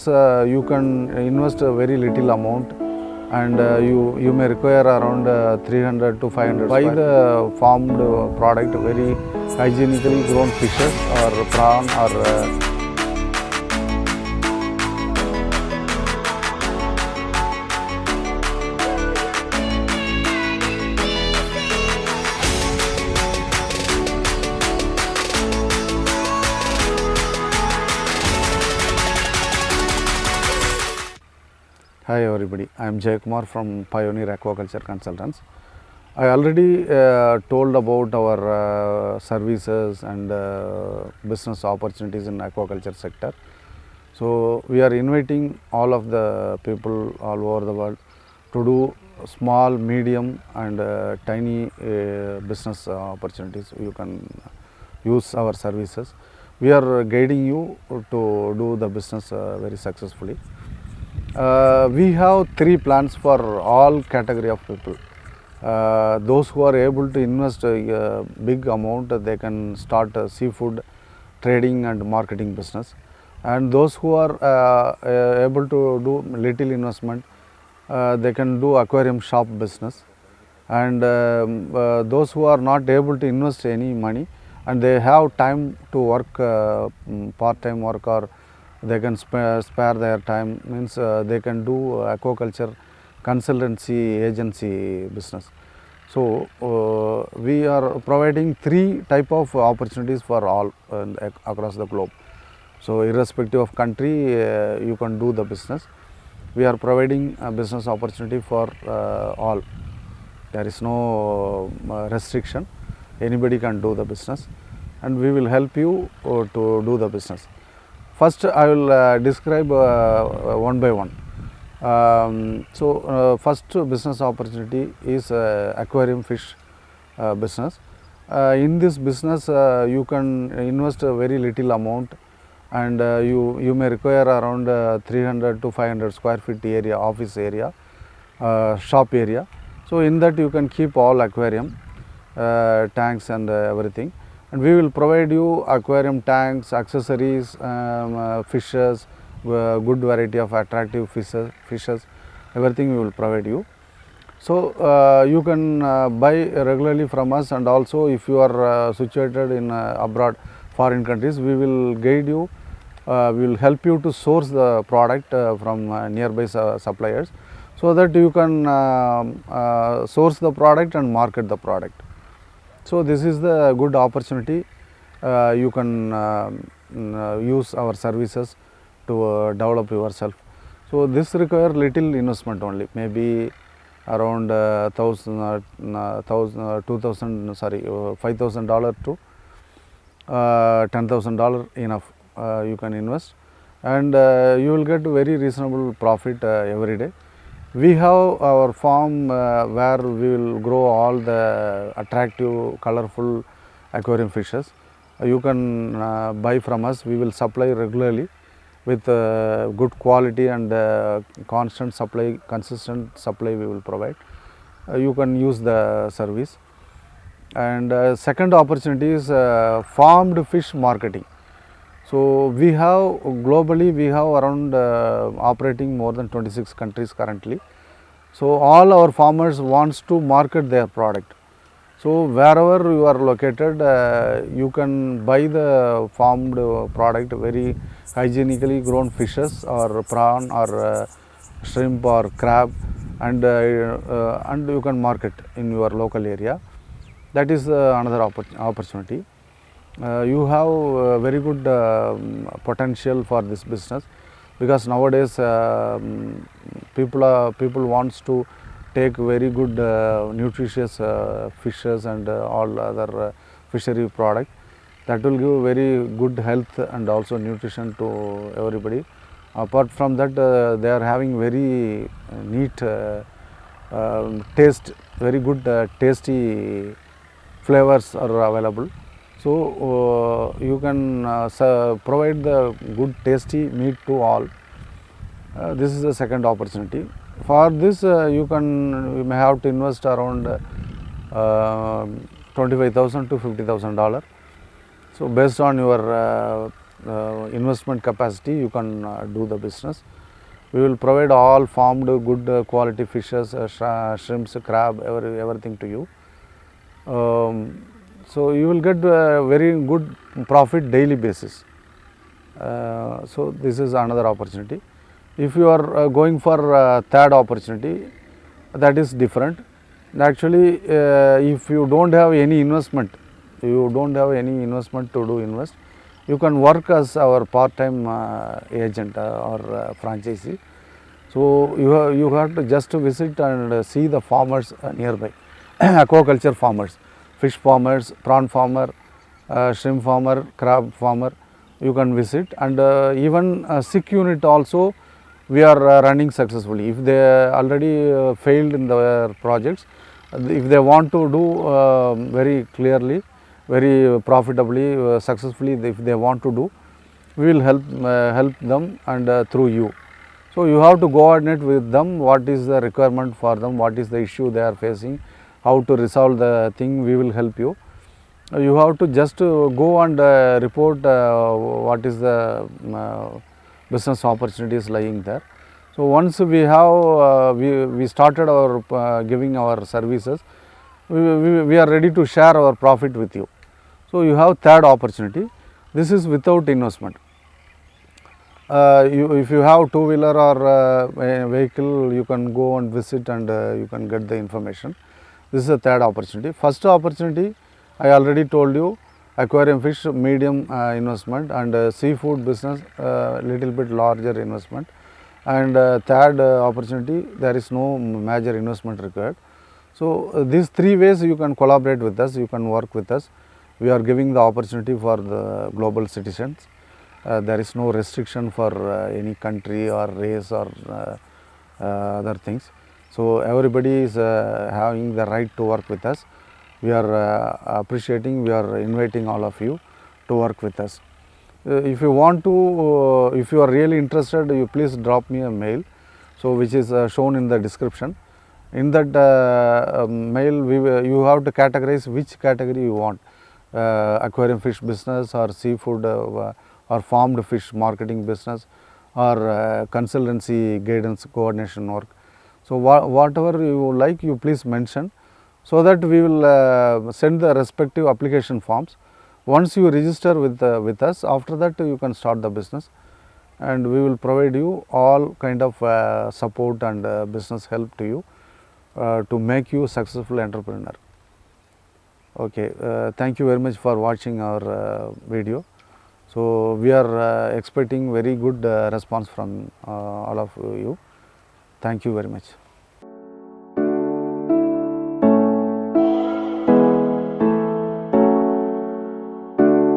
You can invest a very little amount and you may require around 300 to 500. Buy the farmed product, very hygienically grown fishes or prawn or Hi everybody, I am Jay Kumar from Pioneer Aquaculture Consultants. I already told about our services and business opportunities in aquaculture sector. So we are inviting all of the people all over the world to do small, medium and tiny business opportunities. You can use our services. We are guiding you to do the business very successfully. We have three plans for all category of people. Those who are able to invest a big amount, they can start a seafood trading and marketing business. And those who are able to do little investment, they can do aquarium shop business. And those who are not able to invest any money and they have time to work part-time work, or they can spare their time, means they can do aquaculture consultancy agency business. So we are providing three type of opportunities for all across the globe. So irrespective of country, you can do the business. We are providing a business opportunity for all. There is no restriction. Anybody can do the business, and we will help you to do the business. First, I will describe one by one. First business opportunity is aquarium fish business. In this business, you can invest a very little amount, and you may require around 300 to 500 square feet area, office area, shop area. So in that you can keep all aquarium tanks and everything. And we will provide you aquarium tanks, accessories, fishes, good variety of attractive fishes, everything we will provide you. So you can buy regularly from us, and also if you are situated in abroad, foreign countries, we will guide you, we will help you to source the product from nearby suppliers, so that you can source the product and market the product. So this is the good opportunity. You can use our services to develop yourself. So this require little investment only, maybe around $5,000 to $10,000 enough. You can invest, and you will get very reasonable profit every day. We have our farm where we will grow all the attractive, colorful aquarium fishes. You can buy from us. We will supply regularly with good quality and constant supply, consistent supply we will provide. You can use the service. And second opportunity is farmed fish marketing. So we have globally, we have around operating more than 26 countries currently. So all our farmers wants to market their product. So wherever you are located, you can buy the farmed product, very hygienically grown fishes or prawn or shrimp or crab, and you can market in your local area. That is another opportunity. You have very good potential for this business, because nowadays people wants to take very good nutritious fishes and all other fishery product that will give very good health and also nutrition to everybody. Apart from that, they are having very neat taste, very good tasty flavors are available. So you can provide the good tasty meat to all. This is the second opportunity. For this, you may have to invest around $25,000 to $50,000. So based on your investment capacity, you can do the business. We will provide all farmed good quality fishes, shrimps, crab, everything to you. So you will get very good profit daily basis. So this is another opportunity. If you are going for third opportunity, that is different. Actually, if you don't have any investment, you don't have any investment to do invest, you can work as our part-time agent or franchisee. So you have to just visit and see the farmers nearby, aquaculture farmers, fish farmers, prawn farmer, shrimp farmer, crab farmer. You can visit, and even sick unit also we are running successfully. If they already failed in their projects, if they want to do very clearly, very profitably, successfully, if they want to do, we will help them, and through you. So you have to coordinate with them, what is the requirement for them, what is the issue they are facing, how to resolve the thing, we will help you. You have to just go and report what is the business opportunities lying there. So once we have we started our giving our services, we are ready to share our profit with you. So you have third opportunity. This is without investment. If you have two-wheeler or a vehicle, you can go and visit, and you can get the information. This is the third opportunity. First opportunity, I already told you, aquarium fish, medium investment, and seafood business, little bit larger investment. And third opportunity, there is no major investment required. So these three ways you can collaborate with us, you can work with us. We are giving the opportunity for the global citizens. There is no restriction for any country or race or other things. So everybody is having the right to work with us. We are appreciating, we are inviting all of you to work with us. If you want to, if you are really interested, you please drop me a mail, so which is shown in the description. In that mail, you have to categorize which category you want, aquarium fish business or seafood or farmed fish marketing business, or consultancy guidance coordination work. So whatever you like, you please mention, so that we will send the respective application forms. Once you register with us, after that you can start the business, and we will provide you all kind of support and business help to you to make you successful entrepreneur. Okay, thank you very much for watching our video. So we are expecting very good response from all of you. Thank you very much.